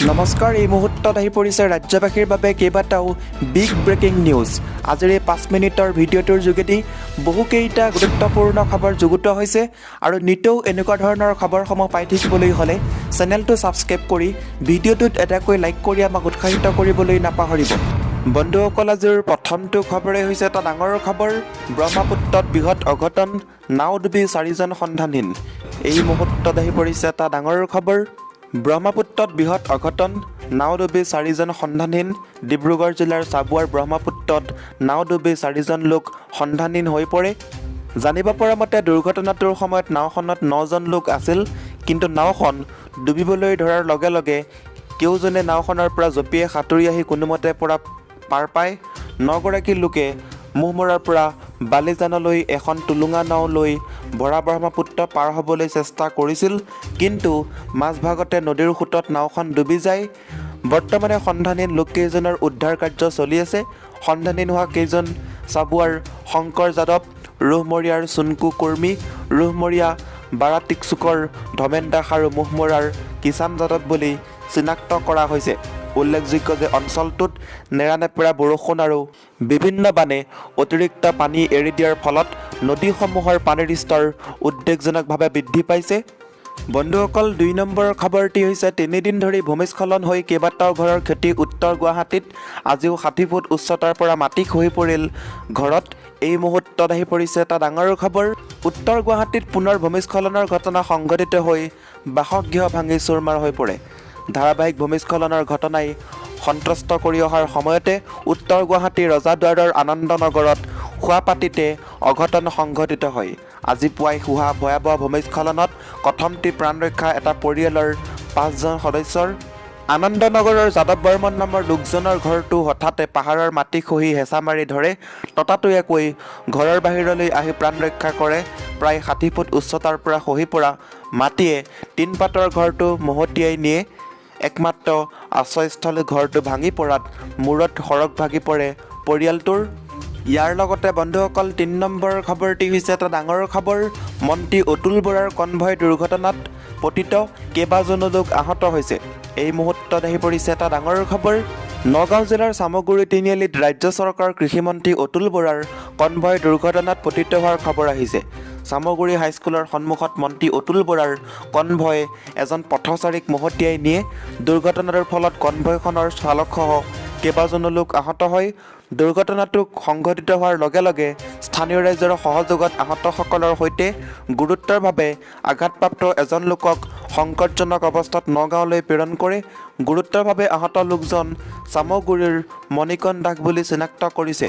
নমস্কাৰ, এই মুহূৰ্তত আহি পৰিছে ৰাজ্যবাসীৰ বাবে কেইবাটাও বিগ ব্ৰেকিং নিউজ। আজিৰ এই 5 মিনিটৰ ভিডিঅ'টোৰ যোগেদি বহুকেইটা গুৰুত্বপূৰ্ণ খবৰ যুগুত হৈছে আৰু নিতৌ এনেকুৱা ধৰণৰ খবৰসমূহ পাই থাকিবলৈ হ'লে চেনেলটো ছাবস্ক্ৰাইব কৰি ভিডিঅ'টোত এটাকৈ লাইক কৰি আমাক উৎসাহিত কৰিবলৈ নাপাহৰিব। বন্ধুসকল, আজিৰ প্ৰথমটো খবৰেই হৈছে এটা ডাঙৰ খবৰ। ব্ৰহ্মপুত্ৰত বৃহৎ অঘটন, নাও ডুবি 4জন সন্ধানহীন। এই মুহূৰ্তত আহি পৰিছে এটা ডাঙৰ খবৰ। ব্ৰহ্মপুত্ৰত বৃহৎ অঘটন, নাও ডুবি 4জন সন্ধানহীন। ডিব্ৰুগড় জিলাৰ চাবুৱাৰ ব্ৰহ্মপুত্ৰত নাও ডুবি 4জন লোক সন্ধানহীন হৈ পৰে। জানিব পৰা মতে দুৰ্ঘটনাটোৰ সময়ত নাওখনত 9জন লোক আছিল, কিন্তু নাওখন ডুবিবলৈ ধৰাৰ লগে লগে কেউজনে নাওখনৰ পৰা জঁপিয়াই সাঁতুৰি আহি কোনোমতে পাৰ পায়। 9গৰাকী লোকে মুহমৰাৰ পৰা বালিজানলৈ এখন টুলুঙা নাও লৈ ভৰা ব্ৰহ্মপুত্ৰ পাৰ হ'বলৈ চেষ্টা কৰিছিল, কিন্তু মাজভাগতে নদীৰ সোঁতত নাওখন ডুবি যায়। বৰ্তমানে সন্ধানহীন লোককেইজনৰ উদ্ধাৰ কাৰ্য চলি আছে। সন্ধানহীন হোৱা কেইজন চাবুৱাৰ শংকৰ যাদৱ, ৰোহমৰীয়াৰ চুনকু কুৰ্মী, ৰোহমৰীয়া বাৰাটিকচুকৰ ধমেন দাস আৰু মুহমৰাৰ কিষাণ যাদৱ বুলি চিনাক্ত কৰা হৈছে। উল্লেখযোগ্য যে অঞ্চলটোত নেৰানেপেৰা বৰষুণ আৰু বিভিন্ন বানে অতিৰিক্ত পানী এৰি দিয়াৰ ফলত নদীসমূহৰ পানীৰ স্তৰ উদ্বেগজনকভাৱে বৃদ্ধি পাইছে। বন্ধুসকল, 2 নম্বৰ খবৰটি হৈছে 3 দিন ধৰি ভূমিস্খলন হৈ কেইবাটাও ঘৰৰ ক্ষতি উত্তৰ গুৱাহাটীত। আজিও 60 ফুট উচ্চতাৰ পৰা মাটি খহি পৰিল ঘৰত। এই মুহূৰ্তত আহি পৰিছে এটা ডাঙৰ খবৰ। উত্তৰ গুৱাহাটীত পুনৰ ভূমিস্খলনৰ ঘটনা সংঘটিত হৈ বাসগৃহ ভাঙি চুৰমাৰ হৈ পৰে। ধাৰাবাহিক ভূমিস্খলনৰ ঘটনাই সন্ত্ৰস্ত কৰি অহাৰ সময়তে উত্তৰ গুৱাহাটীৰ ৰজাদুৱাৰৰ আনন্দনগৰত শুৱাপাটিতে অঘটন সংঘটিত হয়। আজি পুৱাই হোৱা ভয়াৱহ ভূমিস্খলনত কথমটি প্ৰাণ ৰক্ষা এটা পৰিয়ালৰ 5জন সদস্যৰ। আনন্দনগৰৰ যাদৱ বৰ্মন নামৰ লোকজনৰ ঘৰটো হঠাতে পাহাৰৰ মাটি খহি হেঁচা মাৰি ধৰে। ততাতৈয়াকৈ ঘৰৰ বাহিৰলৈ আহি প্ৰাণ ৰক্ষা কৰে। প্ৰায় 60 ফুট উচ্চতাৰ পৰা খহি পৰা মাটিয়ে টিনপাতৰ ঘৰটো মহতিয়াই নিয়ে। একমাত্ৰ আশ্ৰয়স্থলী ঘৰটো ভাঙি পৰাত মূৰত সৰগ ভাগি পৰে পৰিয়ালটোৰ। ইয়াৰ লগতে বন্ধুসকল, 3 নম্বৰ খবৰটি হৈছে এটা ডাঙৰ খবৰ। মন্ত্ৰী অতুল বৰাৰ কনভয় দুৰ্ঘটনাত পতিত, কেইবাজনো লোক আহত হৈছে। এই মুহূৰ্তত আহি পৰিছে এটা ডাঙৰ খবৰ। নগাঁও জিলাৰ চামগুৰি তিনিআলিত ৰাজ্য চৰকাৰৰ কৃষিমন্ত্ৰী অতুল বৰাৰ কনভয় দুৰ্ঘটনাত পতিত হোৱাৰ খবৰ আহিছে। চামগুৰি হাইস্কুলৰ সন্মুখত মন্ত্ৰী অতুল বৰাৰ কনভয় এজন পথচাৰীক মহতিয়াই নিয়ে। দুৰ্ঘটনাটোৰ ফলত কনভয়খনৰ চালকসহ কেইবাজনো লোক আহত হয়। দুৰ্ঘটনাটো সংঘটিত হোৱাৰ লগে লগে স্থানীয় ৰাইজৰ সহযোগত আহতসকলৰ সৈতে গুৰুতৰভাৱে আঘাতপ্ৰাপ্ত এজন লোকক সংকটজনক অৱস্থাত নগাঁৱলৈ প্ৰেৰণ কৰে। গুৰুতৰভাৱে আহত লোকজন চামগুৰিৰ মণিকণ দাস বুলি চিনাক্ত কৰিছে।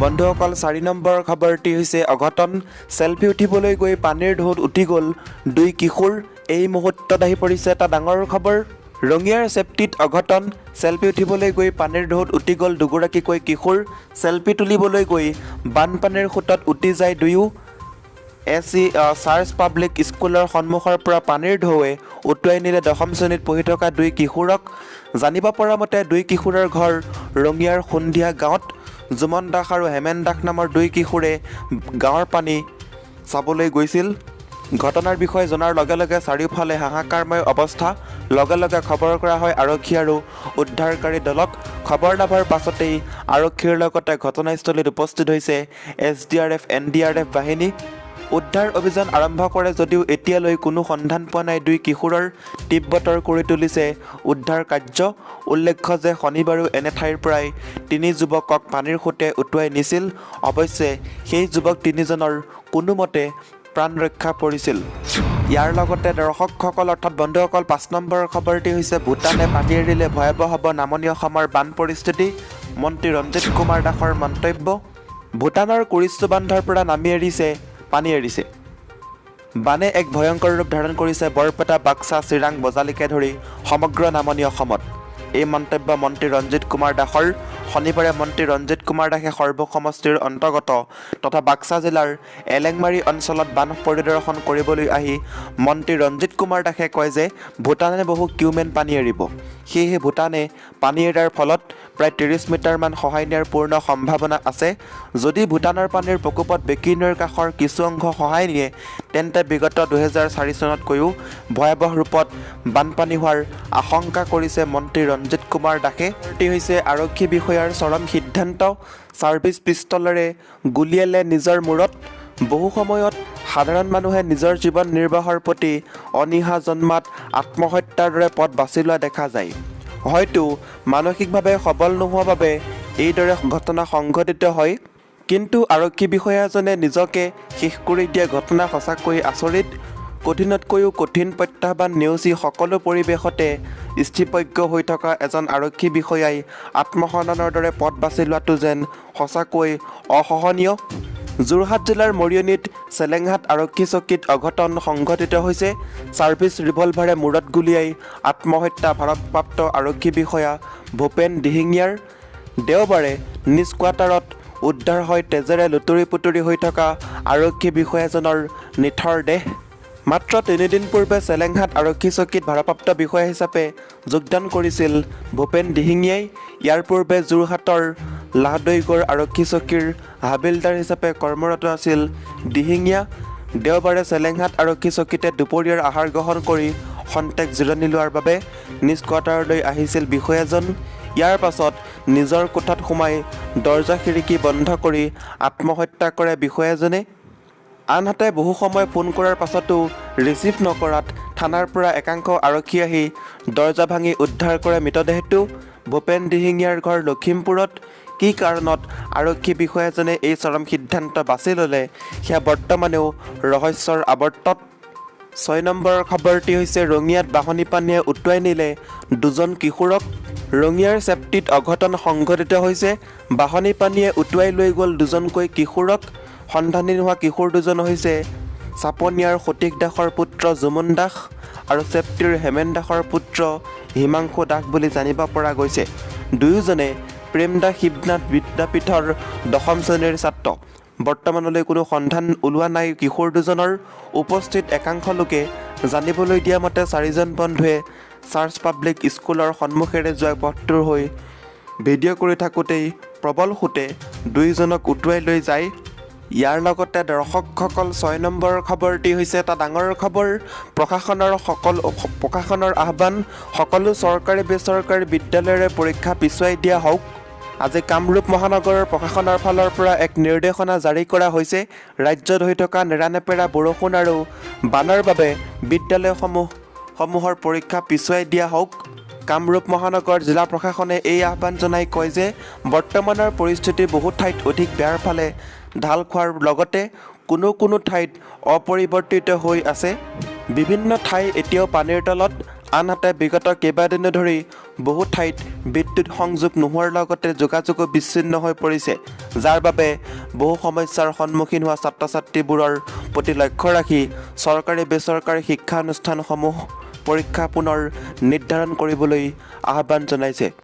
বন্ধুসকল, 4 নম্বৰ খবৰটি হৈছে অঘটন। চেলফি উঠিবলৈ গৈ পানীৰ ঢৌত উটি গ'ল 2 কিশোৰ। এই মুহূৰ্তত আহি পৰিছে এটা ডাঙৰ খবৰ। ৰঙিয়াৰ চেপটিত অঘটন। চেলফি উঠিবলৈ গৈ পানীৰ ঢৌত উটি গ'ল 2গৰাকীকৈ কিশোৰ। চেলফি তুলিবলৈ গৈ বানপানীৰ সোঁতত উটি যায় দুয়ো। চাৰ্চ পাব্লিক স্কুলৰ সন্মুখৰ পৰা পানীৰ ঢৌৱে উটুৱাই নিলে 10ম শ্ৰেণীত পঢ়ি থকা 2 কিশোৰক। জানিব পৰা মতে 2 কিশোৰৰ ঘৰ ৰঙিয়াৰ সুন্দিয়া গাঁৱত। জুমন দাস আৰু হেমেন দাস নামৰ 2 কিশোৰে গাঁৱৰ পানী চাবলৈ গৈছিল। ঘটনাৰ বিষয়ে জনাৰ লগে লগে চাৰিওফালে হাহাকাৰময় অৱস্থা। লগে লগে খবৰ কৰা হয় আৰক্ষী আৰু উদ্ধাৰকাৰী দলক। খবৰ লাভৰ পাছতেই আৰক্ষীৰ লগতে ঘটনাস্থলীত উপস্থিত হৈছে SDRF NDRF বাহিনী। উদ্ধাৰ অভিযান আৰম্ভ কৰে যদিও এতিয়ালৈ কোনো সন্ধান পোৱা নাই 2 কিশোৰৰ। তীব্ৰতৰ কৰি তুলিছে উদ্ধাৰ কাৰ্য। উল্লেখ্য যে শনিবাৰেও এনে ঠাইৰ পৰাই 3 যুৱকক পানীৰ সোঁতে উটুৱাই নিছিল। অৱশ্যে সেই যুৱক 3জনৰ কোনোমতে প্ৰাণ ৰক্ষা পৰিছিল। ইয়াৰ লগতে দৰ্শকসকল অৰ্থাৎ বন্ধুসকল, 5 নম্বৰ খবৰটি হৈছে ভূটানে পানী এৰিলে ভয়াৱহ হ'ব নামনি অসমৰ বান পৰিস্থিতি। মন্ত্ৰী ৰঞ্জিত কুমাৰ দাসৰ মন্তব্য। ভূটানৰ কুৰিচু বান্ধৰ পৰা পানী এৰিছে। বানে এক ভয়ংকৰ ৰূপ ধাৰণ কৰিছে বৰপেটা, বাক্সা, চিৰাং, বজালিকে ধৰি সমগ্ৰ নামনি অসমত। এই মন্তব্য মন্ত্ৰী ৰঞ্জিত কুমাৰ দাসৰ। শনিবাৰে মন্ত্ৰী ৰঞ্জিত কুমাৰ দাসে সৰ্বক সমষ্টিৰ অন্তৰ্গত তথা বাক্সা জিলাৰ এলেংমাৰী অঞ্চলত বান পৰিদৰ্শন কৰিবলৈ আহি মন্ত্ৰী ৰঞ্জিত কুমাৰ দাসে কয় যে ভূটানে বহু কিউমেন পানী এৰিব। সেয়েহে ভূটানে পানী এৰাৰ ফলত প্ৰায় 30 মিটাৰমান সহায় নিয়াৰ পূৰ্ণ সম্ভাৱনা আছে। যদি ভূটানৰ পানীৰ প্ৰকোপত বেকী নৈৰ কাষৰ কিছু অংশ সহায় নিয়ে, তেন্তে বিগত 2004 চনতকৈও ভয়াৱহ ৰূপত বানপানী হোৱাৰ আশংকা কৰিছে মন্ত্ৰী ৰঞ্জিত কুমাৰ দাসে। হৈছে আৰক্ষী বিষয়াৰ চৰম সিদ্ধান্ত, ছাৰ্ভিচ পিষ্টলেৰে গুলীয়ালে নিজৰ মূৰত। বহু সময়ত সাধাৰণ মানুহে নিজৰ জীৱন নিৰ্বাহৰ প্ৰতি অনীহা জন্মাত আত্মহত্যাৰ দৰে পথ বাছি লোৱা দেখা যায়। হয়তো মানসিকভাৱে সবল নোহোৱাৰ বাবে এইদৰে ঘটনা সংঘটিত হয়। কিন্তু আৰক্ষী বিষয়াজনে নিজকে শেষ কৰি দিয়া ঘটনা সঁচাকৈ আচৰিত। কঠিনতকৈও কঠিন প্ৰত্যাহ্বান নেওচি সকলো পৰিৱেশতে স্থিতপ্ৰজ্ঞ হৈ থকা এজন আৰক্ষী বিষয়াই আত্মসন্মানৰ দৰে পথ বাছি লোৱাটো যেন সঁচাকৈ অসহনীয়। যোৰহাট জিলাৰ মৰিয়নিত চেলেংহাট আৰক্ষী চকীত অঘটন সংঘটিত হৈছে। ছাৰ্ভিচ ৰিভলভাৰে মূৰত গুলীয়াই আত্মহত্যা ভাৰপ্ৰাপ্ত আৰক্ষী বিষয়া ভূপেন দিহিঙীয়াৰ। দেওবাৰে নিজ কোৱাৰ্টাৰত উদ্ধাৰ হয় তেজেৰে লুতুৰি পুতুৰি হৈ থকা আৰক্ষী বিষয়াজনৰ নিথৰ দেহ। মাত্ৰ 3 দিন পূৰ্বে চেলেংহাট আৰক্ষী চকীত ভাৰপ্ৰাপ্ত বিষয়া হিচাপে যোগদান কৰিছিল ভূপেন দিহিঙীয়াই। ইয়াৰ পূৰ্বে যোৰহাটৰ লাহদৈগড় আৰক্ষী চকীৰ হাবিলদাৰ হিচাপে কৰ্মৰত আছিল দিহিঙীয়া। দেওবাৰে চেলেংহাট আৰক্ষী চকীতে দুপৰীয়াৰ আহাৰ গ্ৰহণ কৰি খন্তেক জিৰণি লোৱাৰ বাবে নিজ কোৱাৰ্টাৰলৈ আহিছিল বিষয়াজন। ইয়াৰ পাছত নিজৰ কোঠাত সোমাই দৰ্জা খিৰিকী বন্ধ কৰি আত্মহত্যা কৰে বিষয়াজনে। আনহাতে বহু সময় ফোন কৰাৰ পাছতো ৰিচিভ নকৰাত থানাৰ পৰা একাংশ আৰক্ষী আহি দৰ্জা ভাঙি উদ্ধাৰ কৰে মৃতদেহটো। ভূপেন দিহিঙীয়াৰ ঘৰ লখিমপুৰত। কি কাৰণত আৰক্ষী বিষয়াজনে এই চৰম সিদ্ধান্ত বাছি ল'লে সেয়া বৰ্তমানেও ৰহস্যৰ আৱৰ্তত। 6 নম্বৰৰ খবৰটি হৈছে ৰঙিয়াত বাঢ়নী পানীয়ে উটুৱাই নিলে 2জন কিশোৰক। ৰঙিয়াৰ চেপটিত অঘটন সংঘটিত হৈছে। বাঢ়নী পানীয়ে উটুৱাই লৈ গ'ল 2জনকৈ কিশোৰক। সন্ধানী নোহোৱা কিশোৰ 2জন হৈছে চাপনিয়াৰ সতীশ দাসৰ পুত্ৰ জুমন দাস আৰু চেপটিৰ হেমেন দাসৰ পুত্ৰ হিমাংশু দাস বুলি জানিব পৰা গৈছে। দুয়োজনে প্ৰেমদাস শিৱনাথ বিদ্যাপীঠৰ 10ম শ্ৰেণীৰ ছাত্ৰ। বৰ্তমানলৈ কোনো সন্ধান ওলোৱা নাই কিশোৰ 2জনৰ। উপস্থিত একাংশ লোকে জানিবলৈ দিয়া মতে 4জন বন্ধুৱে চাৰ্চ পাব্লিক স্কুলৰ সন্মুখেৰে যোৱা পথটোৰ হৈ ভিডিঅ' কৰি থাকোঁতেই প্ৰবল সোঁতে 2জনক উটুৱাই লৈ যায়। ইয়াৰ লগতে দৰ্শকসকল 6 নম্বৰৰ খবৰটি হৈছে এটা ডাঙৰ খবৰ। প্ৰশাসনৰ আহ্বান, সকলো চৰকাৰী বেচৰকাৰী বিদ্যালয়ৰে পৰীক্ষা পিছুৱাই দিয়া হওক। আজি কামৰূপ মহানগৰৰ প্ৰশাসনৰ ফালৰ পৰা এক নিৰ্দেশনা জাৰি কৰা হৈছে। ৰাজ্যত হৈ থকা নেৰানেপেৰা বৰষুণ আৰু বানৰ বাবে বিদ্যালয়সমূহৰ পৰীক্ষা পিছুৱাই দিয়া হওক। কামৰূপ মহানগৰ জিলা প্ৰশাসনে এই আহ্বান জনাই কয় যে বৰ্তমানৰ পৰিস্থিতি বহু ঠাইত অধিক বেয়াৰ ফালে ঢাল খোৱাৰ লগতে কোনো ঠাইত অপৰিৱৰ্তিত হৈ আছে। বিভিন্ন ঠাই এতিয়াও পানীৰ তলত। আনহাতে বিগত কেইবাদিনো ধৰি বহু ঠাইত বিদ্যুৎ সংযোগ নোহোৱাৰ লগতে যোগাযোগো বিচ্ছিন্ন হৈ পৰিছে, যাৰ বাবে বহু সমস্যাৰ সন্মুখীন হোৱা ছাত্ৰ ছাত্ৰীবোৰৰ প্ৰতি লক্ষ্য ৰাখি চৰকাৰী বেচৰকাৰী শিক্ষানুষ্ঠানসমূহ পৰীক্ষা পুনৰ নিৰ্ধাৰণ কৰিবলৈ আহ্বান জনাইছে।